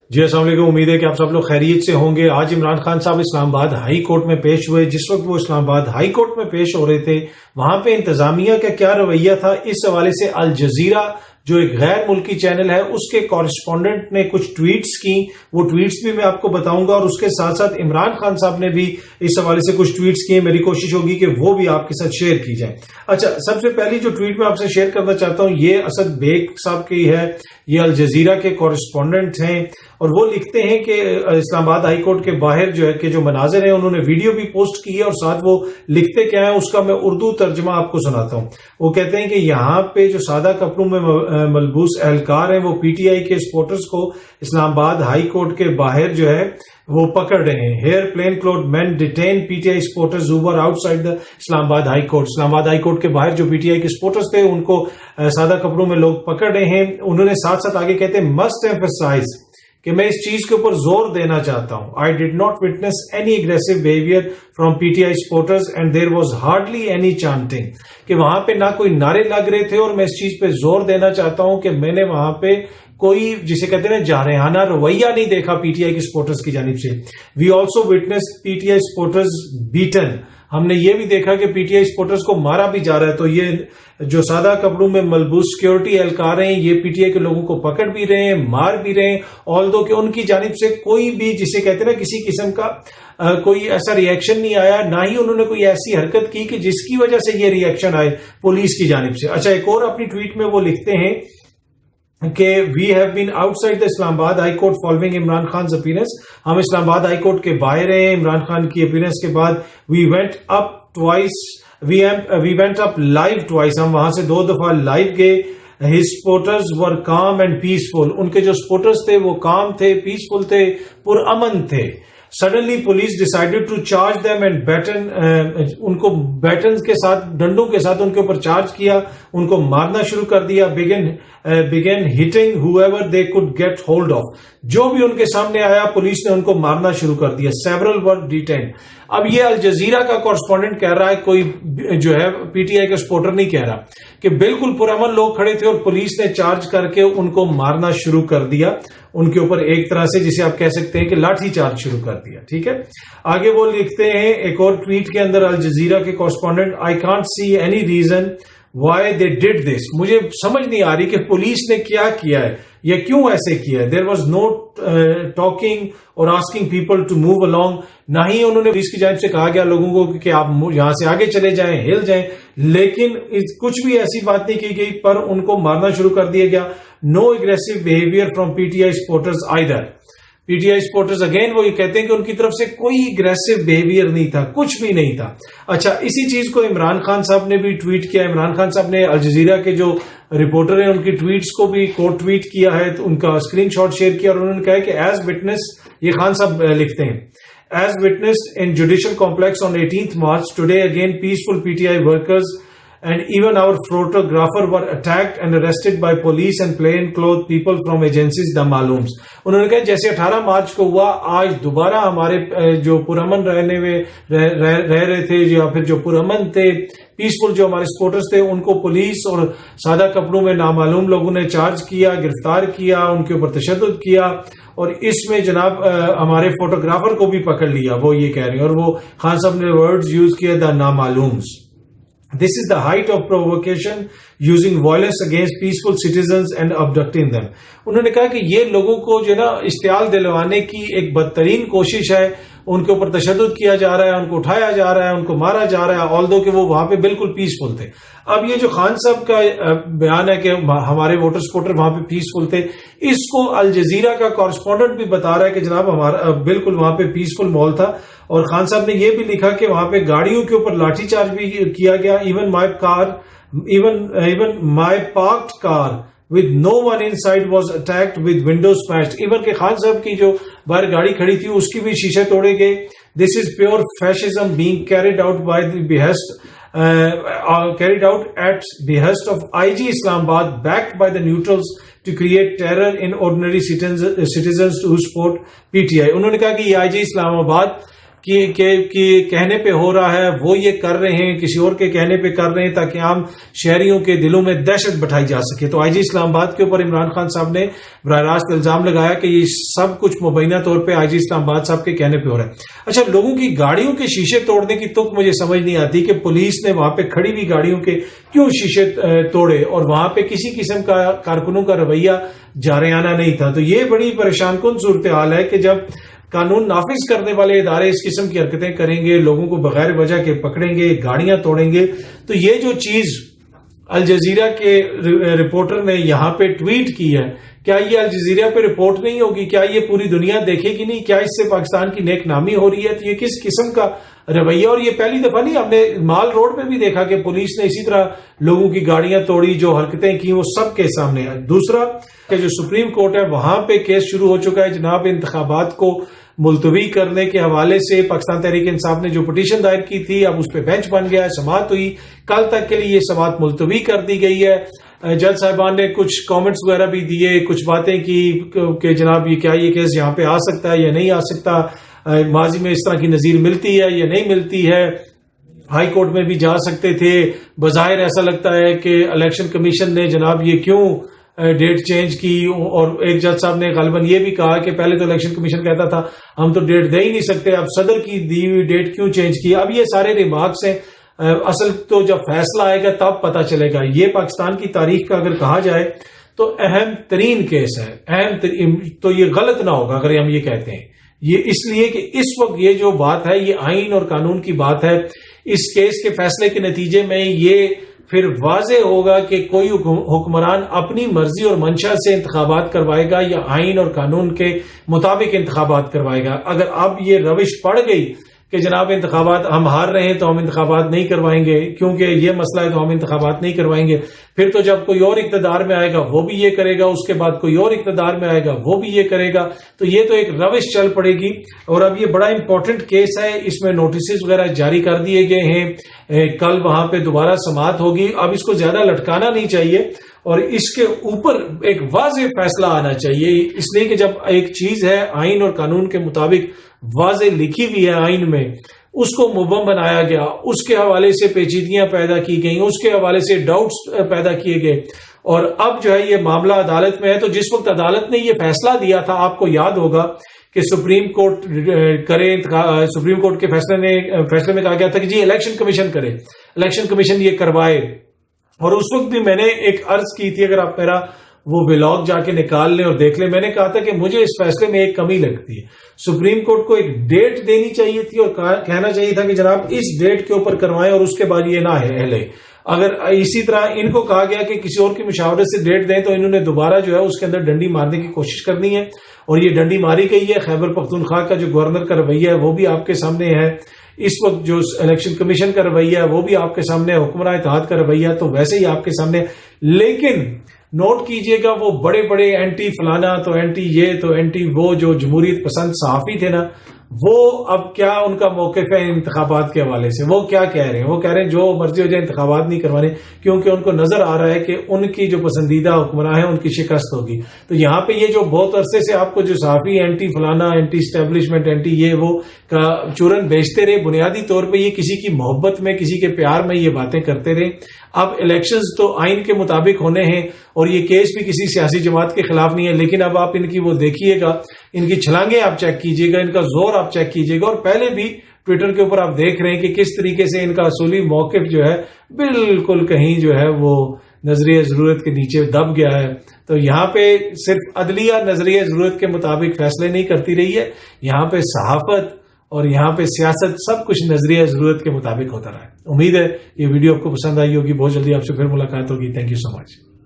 جی السلام علیکم، امید ہے کہ آپ سب لوگ خیریت سے ہوں گے۔ آج عمران خان صاحب اسلام آباد ہائی کورٹ میں پیش ہوئے۔ جس وقت وہ اسلام آباد ہائی کورٹ میں پیش ہو رہے تھے، وہاں پہ انتظامیہ کا کیا رویہ تھا، اس حوالے سے الجزیرہ جو ایک غیر ملکی چینل ہے، اس کے کورسپونڈنٹ نے کچھ ٹویٹس کی۔ وہ ٹویٹس بھی میں آپ کو بتاؤں گا، اور اس کے ساتھ ساتھ عمران خان صاحب نے بھی اس حوالے سے کچھ ٹویٹس کیے۔ میری کوشش ہوگی کہ وہ بھی آپ کے ساتھ شیئر کی جائے۔ اچھا، سب سے پہلی جو ٹویٹ میں آپ سے شیئر کرنا چاہتا ہوں، یہ اسد بیگ صاحب کی ہے۔ یہ الجزیرہ کے کورسپونڈنٹ ہیں، اور وہ لکھتے ہیں کہ اسلام آباد ہائی کورٹ کے باہر جو ہے کہ جو مناظر ہیں، انہوں نے ویڈیو بھی پوسٹ کی ہے، اور ساتھ وہ لکھتے کیا ہے اس کا میں اردو ترجمہ آپ کو سناتا ہوں۔ وہ کہتے ہیں کہ یہاں پہ جو سادہ کپڑوں میں ملبوس اہلکار ہیں، وہ پی ٹی آئی کے سپورٹرز کو اسلام آباد ہائی کورٹ کے باہر جو ہے وہ پکڑ رہے ہیں۔ Here plain cloth men detain PTI supporters who were outside the Islamabad High court. اسلام آباد ہائی کورٹ کے باہر جو پی ٹی آئی کے سپورٹرز تھے، ان کو سادہ کپڑوں میں لوگ پکڑ رہے ہیں۔ انہوں نے ساتھ ساتھ آگے کہتے ہیں مسٹ ایمفسائز کہ میں اس چیز کے اوپر زور دینا چاہتا ہوں، I did not witness any aggressive behavior from PTI supporters and there was hardly any chanting، کہ وہاں پہ نہ کوئی نعرے لگ رہے تھے، اور میں اس چیز پہ زور دینا چاہتا ہوں کہ میں نے وہاں پہ کوئی جسے کہتے ہیں جارحانہ رویہ نہیں دیکھا پی ٹی آئی کے سپورٹرز کی جانب سے۔ We also witnessed PTI supporters beaten، ہم نے یہ بھی دیکھا کہ پی ٹی آئی سپورٹرز کو مارا بھی جا رہا ہے۔ تو یہ جو سادہ کپڑوں میں ملبوس سیکورٹی اہلکار ہیں، یہ پی ٹی آئی کے لوگوں کو پکڑ بھی رہے ہیں، مار بھی رہے ہیں، آلدو کہ ان کی جانب سے کوئی بھی جسے کہتے ہیں نا کسی قسم کا کوئی ایسا ری ایکشن نہیں آیا، نہ ہی انہوں نے کوئی ایسی حرکت کی کہ جس کی وجہ سے یہ ری ایکشن آئے پولیس کی جانب سے۔ اچھا، ایک اور اپنی ٹویٹ میں وہ لکھتے ہیں کہ we have been outside the Islamabad High Court following Imran Khan appearance, ہم اسلام آباد ہائی کورٹ کے باہر ہیں عمران خان کی اپیئرنس کے بعد۔ We went up twice, we went up live twice, ہم وہاں سے 2 دفعہ لائیو گئے۔ His supporters were calm and peaceful, ان کے جو سپورٹرز تھے وہ کام تھے، پیسفل تھے، پرامن تھے۔ Suddenly police decided to charge them and baton, ان کو بیٹن کے ساتھ، ڈنڈوں کے ساتھ ان کے اوپر چارج کیا، ان کو مارنا شروع کر دیا۔ بگن hitting whoever they could get hold of، جو بھی ان کے سامنے آیا پولیس نے ان کو مارنا شروع کر دیا۔ several were detained۔ اب یہ الجزیرہ کا کورسپونڈنٹ کہہ رہا ہے، کوئی جو ہے پی ٹی آئی کا سپورٹر نہیں کہہ رہا، کہ بالکل پرامن لوگ کھڑے تھے اور پولیس نے چارج کر کے ان کو مارنا شروع کر دیا، ان کے اوپر ایک طرح سے جسے آپ کہہ سکتے ہیں کہ لاٹھی چارج شروع کر دیا۔ ٹھیک ہے، آگے وہ لکھتے ہیں ایک اور ٹویٹ کے اندر الجزیرہ کے correspondent, I can't see any reason why they did this، مجھے سمجھ نہیں آ رہی کہ پولیس نے کیا کیا ہے یا کیوں ایسے کیا ہے۔ There was no talking or asking people to move along، نہ ہی انہوں نے پولیس کی جانب سے کہا گیا لوگوں کو کہ آپ یہاں سے آگے چلے جائیں، ہل جائیں، لیکن کچھ بھی ایسی بات نہیں کی گئی، پر ان کو مارنا شروع کر دیا گیا۔ No aggressive behavior from PTI supporters either، P T I supporters again وہ یہ کہتے ہیں کہ ان کی طرف سے کوئی اگریسو بہیویئر نہیں تھا، کچھ بھی نہیں تھا۔ اچھا، اسی چیز کو عمران خان صاحب نے بھی ٹویٹ کیا۔ عمران خان صاحب نے الجزیرہ کے جو رپورٹر ہیں ان کی ٹویٹس کو بھی کوٹ ٹویٹ کیا ہے، تو ان کا اسکرین شاٹ شیئر کیا، اور انہوں نے کہا کہ ایز وٹنس، یہ خان صاحب لکھتے ہیں، as witness in judicial complex on 18 March today again peaceful P T I workers and even our photographer were attacked and arrested by police and plainclothes people from agencies the معلومس۔ انہوں نے کہا جیسے 18 مارچ کو ہوا، آج دوبارہ ہمارے جو پرامن رہ رہے تھے یا پھر جو پرامن تھے، پیسفل جو ہمارے سپورٹرز تھے، ان کو پولیس اور سادہ کپڑوں میں نامعلوم لوگوں نے چارج کیا، گرفتار کیا، ان کے اوپر تشدد کیا، اور اس میں جناب ہمارے فوٹوگرافر کو بھی پکڑ لیا، وہ یہ کہہ رہے ہیں، اور وہ خان صاحب نے ورڈز یوز کیا دا نامعلومس۔ This is the height of provocation using violence against peaceful citizens and abducting them۔ انہوں نے کہا کہ یہ لوگوں کو جو ہے نا اشتعال دلوانے کی ایک بدترین کوشش ہے، ان کے اوپر تشدد کیا جا رہا ہے، ان کو اٹھایا جا رہا ہے، ان کو مارا جا رہا ہے، آلدو کہ وہ وہاں پہ بالکل پیسفل تھے۔ اب یہ جو خان صاحب کا بیان ہے کہ ہمارے ووٹر سپورٹر وہاں پہ پیسفل تھے، اس کو الجزیرہ کا کورسپونڈنٹ بھی بتا رہا ہے کہ جناب ہمارا بالکل وہاں پہ پیسفل ماحول تھا، اور خان صاحب نے یہ بھی لکھا کہ وہاں پہ گاڑیوں کے اوپر لاٹھی چارج بھی کیا گیا۔ Even my parked car with no one inside was attacked with windows smashed، even کہ خان صاحب کی جو باہر گاڑی کھڑی تھی اس کی بھی شیشے توڑے گئے۔ This is pure fascism being carried out by the behest carried out at behest of IG Islamabad backed by the neutrals to create terror in ordinary citizens who support PTI۔ انہوں نے کہا کہ یہ IG اسلام آباد کی کہنے پہ ہو رہا ہے وہ یہ کر رہے ہیں، کسی اور کے کہنے پہ کر رہے ہیں تاکہ عام شہریوں کے دلوں میں دہشت بٹھائی جا سکے. تو آئی جی اسلام آباد کے اوپر عمران خان صاحب نے براہ راست الزام لگایا کہ یہ سب کچھ مبینہ طور پہ آئی جی اسلام آباد صاحب کے کہنے پہ ہو رہا ہے. اچھا، لوگوں کی گاڑیوں کے شیشے توڑنے کی تک مجھے سمجھ نہیں آتی کہ پولیس نے وہاں پہ کھڑی ہوئی گاڑیوں کے کیوں شیشے توڑے اور وہاں پہ کسی قسم کا کارکنوں کا رویہ جارحانہ نہیں تھا. تو یہ بڑی پریشان کن صورتحال ہے کہ جب قانون نافذ کرنے والے ادارے اس قسم کی حرکتیں کریں گے، لوگوں کو بغیر وجہ کے پکڑیں گے، گاڑیاں توڑیں گے، تو یہ جو چیز الجزیرہ کے رپورٹر نے یہاں پہ ٹویٹ کی ہے، کیا یہ الجزیرہ پہ رپورٹ نہیں ہوگی؟ کیا یہ پوری دنیا دیکھے گی نہیں؟ کیا اس سے پاکستان کی نیک نامی ہو رہی ہے؟ تو یہ کس قسم کا رویہ؟ اور یہ پہلی دفعہ نہیں، ہم نے مال روڈ پہ بھی دیکھا کہ پولیس نے اسی طرح لوگوں کی گاڑیاں توڑی، جو حرکتیں کی وہ سب کے سامنے ہے. دوسرا کہ جو سپریم کورٹ ہے وہاں پہ کیس شروع ہو چکا ہے جناب. انتخابات کو ملتوی کرنے کے حوالے سے پاکستان تحریک انصاف نے جو پٹیشن دائر کی تھی اب اس پہ بینچ بن گیا ہے، سماعت ہوئی، کل تک کے لیے یہ سماعت ملتوی کر دی گئی ہے. جج صاحبان نے کچھ کامنٹس وغیرہ بھی دیے، کچھ باتیں کی کہ جناب یہ کیا یہ کیس یہاں پہ آ سکتا ہے یا نہیں آ سکتا، ماضی میں اس طرح کی نظیر ملتی ہے یا نہیں ملتی ہے، ہائی کورٹ میں بھی جا سکتے تھے. بظاہر ایسا لگتا ہے کہ الیکشن کمیشن نے جناب یہ کیوں ڈیٹ چینج کی، اور ایک جج صاحب نے غالباً یہ بھی کہا کہ پہلے تو الیکشن کمیشن کہتا تھا ہم تو ڈیٹ دے ہی نہیں سکتے، اب صدر کی دی ہوئی ڈیٹ کیوں چینج کی. اب یہ سارے ریمارکس ہیں، اصل تو جب فیصلہ آئے گا تب پتہ چلے گا. یہ پاکستان کی تاریخ کا اگر کہا جائے تو اہم ترین کیس ہے، تو یہ غلط نہ ہوگا اگر ہم یہ کہتے ہیں. یہ اس لیے کہ اس وقت یہ جو بات ہے یہ آئین اور قانون کی بات ہے. اس کیس کے فیصلے کے نتیجے میں یہ پھر واضح ہوگا کہ کوئی حکمران اپنی مرضی اور منشا سے انتخابات کروائے گا یا آئین اور قانون کے مطابق انتخابات کروائے گا. اگر اب یہ روش پڑ گئی کہ جناب انتخابات ہم ہار رہے ہیں تو ہم انتخابات نہیں کروائیں گے، کیونکہ یہ مسئلہ ہے تو ہم انتخابات نہیں کروائیں گے، پھر تو جب کوئی اور اقتدار میں آئے گا وہ بھی یہ کرے گا، اس کے بعد کوئی اور اقتدار میں آئے گا وہ بھی یہ کرے گا، تو یہ تو ایک روش چل پڑے گی. اور اب یہ بڑا امپورٹنٹ کیس ہے، اس میں نوٹسز وغیرہ جاری کر دیے گئے ہیں، کل وہاں پہ دوبارہ سماعت ہوگی. اب اس کو زیادہ لٹکانا نہیں چاہیے اور اس کے اوپر ایک واضح فیصلہ آنا چاہیے، اس لیے کہ جب ایک چیز ہے آئین اور قانون کے مطابق واضح لکھی ہوئی ہے آئین میں، اس کو مبہم بنایا گیا، اس کے حوالے سے پیچیدگیاں پیدا کی گئیں، اس کے حوالے سے ڈاؤٹس پیدا کیے گئے، اور اب جو ہے یہ معاملہ عدالت میں ہے. تو جس وقت عدالت نے یہ فیصلہ دیا تھا، آپ کو یاد ہوگا کہ سپریم کورٹ کے فیصلے میں کہا گیا تھا کہ جی الیکشن کمیشن کرے، الیکشن کمیشن یہ کروائے. اور اس وقت بھی میں نے ایک عرض کی تھی، اگر آپ میرا وہ ولاگ جا کے نکال لیں اور دیکھ لیں، میں نے کہا تھا کہ مجھے اس فیصلے میں ایک کمی لگتی ہے. سپریم کورٹ کو ایک ڈیٹ دینی چاہیے تھی اور کہنا چاہیے تھا کہ جناب اس ڈیٹ کے اوپر کروائیں اور اس کے بعد یہ نہ ہلے. اگر اسی طرح ان کو کہا گیا کہ کسی اور کی مشاورت سے ڈیٹ دیں تو انہوں نے دوبارہ جو ہے اس کے اندر ڈنڈی مارنے کی کوشش کرنی ہے، اور یہ ڈنڈی ماری گئی ہے. خیبر پختونخوا کا جو گورنر کا رویہ ہے وہ بھی آپ کے سامنے ہے، اس وقت جو الیکشن کمیشن کا رویہ ہے وہ بھی آپ کے سامنے، حکمراں اتحاد کا رویہ تو ویسے ہی آپ کے سامنے. لیکن نوٹ کیجئے گا وہ بڑے بڑے اینٹی فلانا تو اینٹی یہ تو اینٹی وہ جو جمہوریت پسند صحافی تھے نا، وہ اب کیا ان کا موقف ہے انتخابات کے حوالے سے؟ وہ کیا کہہ رہے ہیں؟ وہ کہہ رہے ہیں جو مرضی ہو جائے انتخابات نہیں کروانے، کیونکہ ان کو نظر آ رہا ہے کہ ان کی جو پسندیدہ حکمراں ہیں ان کی شکست ہوگی. تو یہاں پہ یہ جو بہت عرصے سے آپ کو جو صحافی اینٹی فلانا، اینٹی اسٹیبلشمنٹ، اینٹی یہ وہ کا چورن بیچتے رہے، بنیادی طور پہ یہ کسی کی محبت میں، کسی کے پیار میں یہ باتیں کرتے رہے. اب الیکشنز تو آئین کے مطابق ہونے ہیں اور یہ کیس بھی کسی سیاسی جماعت کے خلاف نہیں ہے، لیکن اب آپ ان کی وہ دیکھیے گا، ان کی چھلانگیں آپ چیک کیجیے گا، ان کا زور آپ چیک کیجیے گا. اور پہلے بھی ٹویٹر کے اوپر آپ دیکھ رہے ہیں کہ کس طریقے سے ان کا اصولی موقف جو ہے بالکل کہیں جو ہے وہ نظریہ ضرورت کے نیچے دب گیا ہے. تو یہاں پہ صرف عدلیہ نظریہ ضرورت کے مطابق فیصلے نہیں کرتی رہی ہے، یہاں پہ صحافت اور یہاں پہ سیاست سب کچھ نظریہ ضرورت کے مطابق ہوتا رہا ہے. امید ہے یہ ویڈیو آپ کو پسند آئی ہوگی. بہت جلدی آپ سے پھر ملاقات ہوگی. Thank you so much.